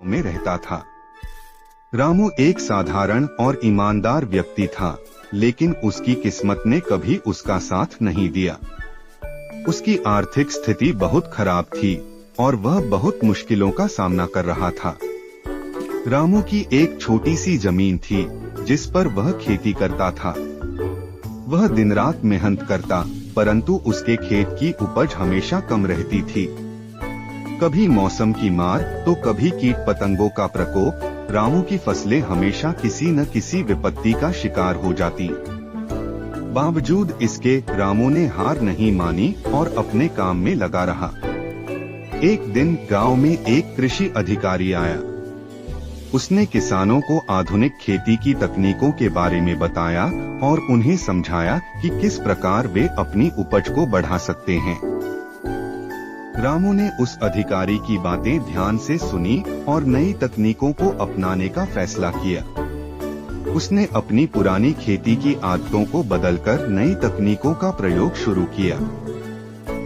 में रहता था। रामू एक साधारण और ईमानदार व्यक्ति था, लेकिन उसकी किस्मत ने कभी उसका साथ नहीं दिया। उसकी आर्थिक स्थिति बहुत खराब थी और वह बहुत मुश्किलों का सामना कर रहा था। रामू की एक छोटी सी जमीन थी जिस पर वह खेती करता था। वह दिन रात मेहनत करता, परंतु उसके खेत की उपज हमेशा कम रहती थी। कभी मौसम की मार तो कभी कीट पतंगों का प्रकोप। रामू की फसलें हमेशा किसी न किसी विपत्ति का शिकार हो जाती। बावजूद इसके रामू ने हार नहीं मानी और अपने काम में लगा रहा। एक दिन गांव में एक कृषि अधिकारी आया। उसने किसानों को आधुनिक खेती की तकनीकों के बारे में बताया और उन्हें समझाया कि किस प्रकार वे अपनी उपज को बढ़ा सकते हैं। रामू ने उस अधिकारी की बातें ध्यान से सुनी और नई तकनीकों को अपनाने का फैसला किया। उसने अपनी पुरानी खेती की आदतों को बदलकर नई तकनीकों का प्रयोग शुरू किया।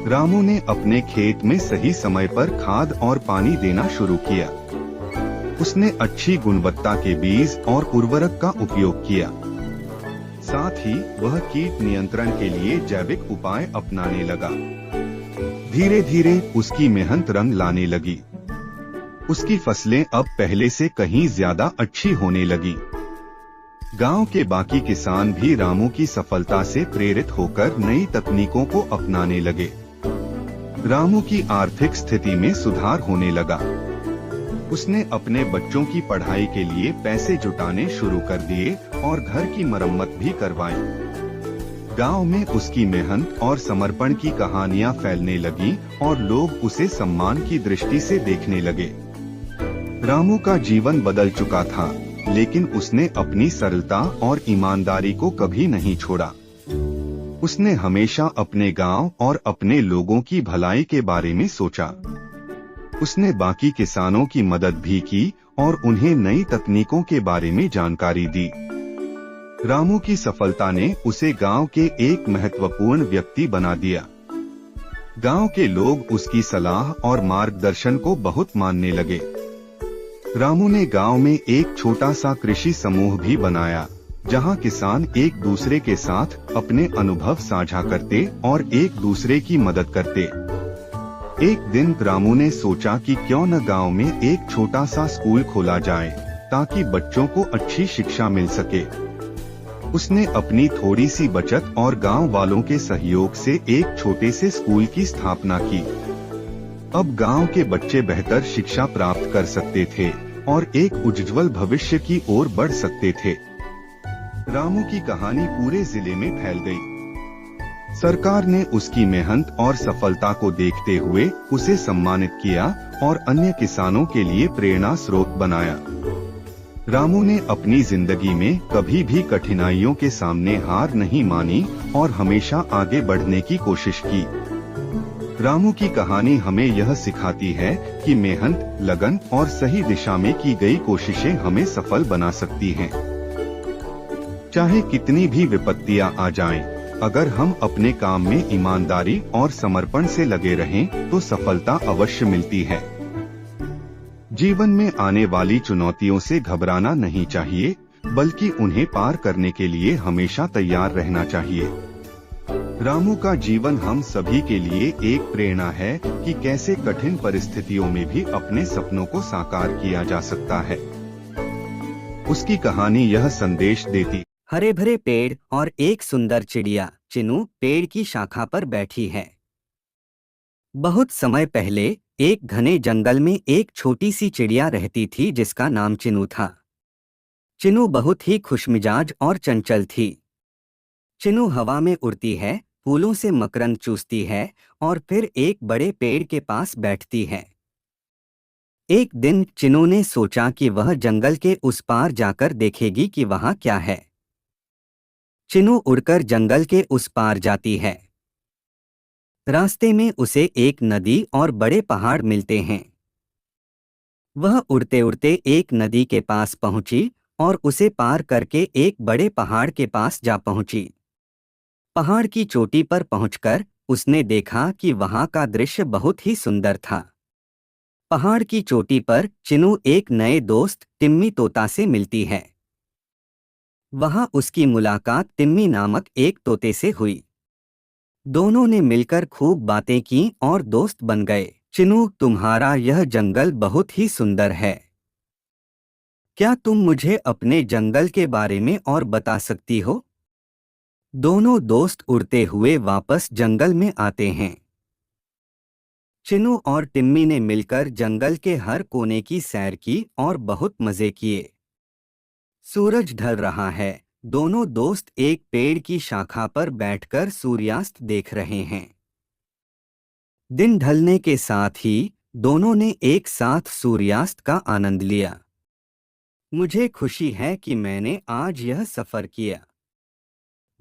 रामू ने अपने खेत में सही समय पर खाद और पानी देना शुरू किया। उसने अच्छी गुणवत्ता के बीज और उर्वरक का उपयोग किया। साथ ही वह कीट नियंत्रण के लिए जैविक उपाय अपनाने लगा। धीरे धीरे उसकी मेहनत रंग लाने लगी। उसकी फसलें अब पहले से कहीं ज्यादा अच्छी होने लगी। गांव के बाकी किसान भी रामू की सफलता से प्रेरित होकर नई तकनीकों को अपनाने लगे। रामू की आर्थिक स्थिति में सुधार होने लगा। उसने अपने बच्चों की पढ़ाई के लिए पैसे जुटाने शुरू कर दिए और घर की मरम्मत भी करवाई। गांव में उसकी मेहनत और समर्पण की कहानियां फैलने लगी और लोग उसे सम्मान की दृष्टि से देखने लगे। रामू का जीवन बदल चुका था, लेकिन उसने अपनी सरलता और ईमानदारी को कभी नहीं छोड़ा। उसने हमेशा अपने गांव और अपने लोगों की भलाई के बारे में सोचा। उसने बाकी किसानों की मदद भी की और उन्हें नई तकनीकों के बारे में जानकारी दी। रामू की सफलता ने उसे गांव के एक महत्वपूर्ण व्यक्ति बना दिया। गांव के लोग उसकी सलाह और मार्गदर्शन को बहुत मानने लगे। रामू ने गांव में एक छोटा सा कृषि समूह भी बनाया, जहां किसान एक दूसरे के साथ अपने अनुभव साझा करते और एक दूसरे की मदद करते। एक दिन रामू ने सोचा कि क्यों न गांव में एक छोटा सा स्कूल खोला जाए, ताकि बच्चों को अच्छी शिक्षा मिल सके। उसने अपनी थोड़ी सी बचत और गांव वालों के सहयोग से एक छोटे से स्कूल की स्थापना की। अब गांव के बच्चे बेहतर शिक्षा प्राप्त कर सकते थे और एक उज्ज्वल भविष्य की ओर बढ़ सकते थे। रामू की कहानी पूरे जिले में फैल गई। सरकार ने उसकी मेहनत और सफलता को देखते हुए उसे सम्मानित किया और अन्य किसानों के लिए प्रेरणा स्रोत बनाया। रामू ने अपनी जिंदगी में कभी भी कठिनाइयों के सामने हार नहीं मानी और हमेशा आगे बढ़ने की कोशिश की। रामू की कहानी हमें यह सिखाती है कि मेहनत, लगन और सही दिशा में की गई कोशिशें हमें सफल बना सकती हैं। चाहे कितनी भी विपत्तियां आ जाएं, अगर हम अपने काम में ईमानदारी और समर्पण से लगे रहें, तो सफलता अवश्य मिलती है। जीवन में आने वाली चुनौतियों से घबराना नहीं चाहिए, बल्कि उन्हें पार करने के लिए हमेशा तैयार रहना चाहिए। रामू का जीवन हम सभी के लिए एक प्रेरणा है कि कैसे कठिन परिस्थितियों में भी अपने सपनों को साकार किया जा सकता है। उसकी कहानी यह संदेश देती। हरे भरे पेड़ और एक सुंदर चिड़िया चिनू पेड़ की शाखा पर बैठी है। बहुत समय पहले एक घने जंगल में एक छोटी सी चिड़िया रहती थी जिसका नाम चिनू था। चिनू बहुत ही खुशमिजाज और चंचल थी। चिनू हवा में उड़ती है, फूलों से मकरंद चूसती है और फिर एक बड़े पेड़ के पास बैठती है। एक दिन चिनू ने सोचा कि वह जंगल के उस पार जाकर देखेगी कि वहां क्या है। चिनू उड़कर जंगल के उस पार जाती है। रास्ते में उसे एक नदी और बड़े पहाड़ मिलते हैं। वह उड़ते उड़ते एक नदी के पास पहुंची और उसे पार करके एक बड़े पहाड़ के पास जा पहुंची। पहाड़ की चोटी पर पहुंचकर उसने देखा कि वहां का दृश्य बहुत ही सुंदर था। पहाड़ की चोटी पर चिनू एक नए दोस्त टिम्मी तोता से मिलती है। वहां उसकी मुलाकात टिम्मी नामक एक तोते से हुई। दोनों ने मिलकर खूब बातें की और दोस्त बन गए। चिनू, तुम्हारा यह जंगल बहुत ही सुंदर है। क्या तुम मुझे अपने जंगल के बारे में और बता सकती हो? दोनों दोस्त उड़ते हुए वापस जंगल में आते हैं। चिनू और टिम्मी ने मिलकर जंगल के हर कोने की सैर की और बहुत मजे किए। सूरज ढल रहा है। दोनों दोस्त एक पेड़ की शाखा पर बैठकर सूर्यास्त देख रहे हैं। दिन ढलने के साथ ही दोनों ने एक साथ सूर्यास्त का आनंद लिया। मुझे खुशी है कि मैंने आज यह सफर किया।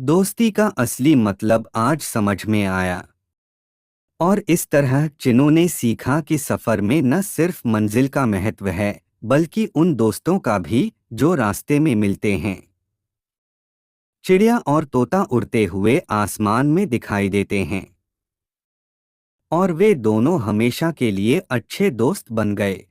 दोस्ती का असली मतलब आज समझ में आया। और इस तरह चिनू ने सीखा कि सफर में न सिर्फ मंजिल का महत्व है, बल्कि उन दोस्तों का भी जो रास्ते में मिलते हैं। चिड़िया और तोता उड़ते हुए आसमान में दिखाई देते हैं और वे दोनों हमेशा के लिए अच्छे दोस्त बन गए।